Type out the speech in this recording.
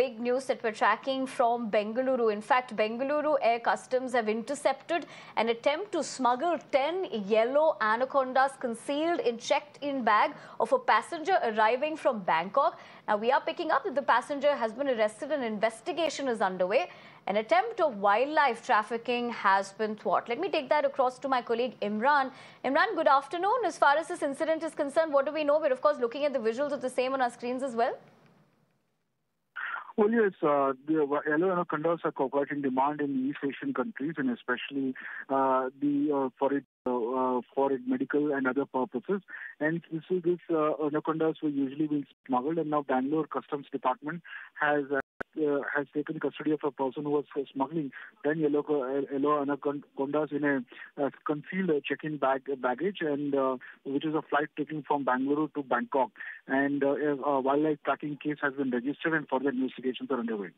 big news that we're tracking from Bengaluru. In fact, Bengaluru Air Customs have intercepted an attempt to smuggle 10 yellow anacondas concealed in checked-in bag of a passenger arriving from Bangkok. Now, we are picking up that the passenger has been arrested and investigation is underway. An attempt of wildlife trafficking has been thwarted. Let me take that across to my colleague Imran. Imran, good afternoon. As far as this incident is concerned, what do we know? We're, of course, looking at the visuals of the same on our screens as well. Well, yes, the yellow anacondas are quite in demand in East Asian countries, and especially for its medical and other purposes. And these anacondas were usually being smuggled, and now Bangalore Customs Department has taken custody of a person who was smuggling 10 yellow anacondas in a concealed check-in baggage, and which is a flight taking from Bangalore to Bangkok. And a wildlife tracking case has been registered, and further investigations are underway.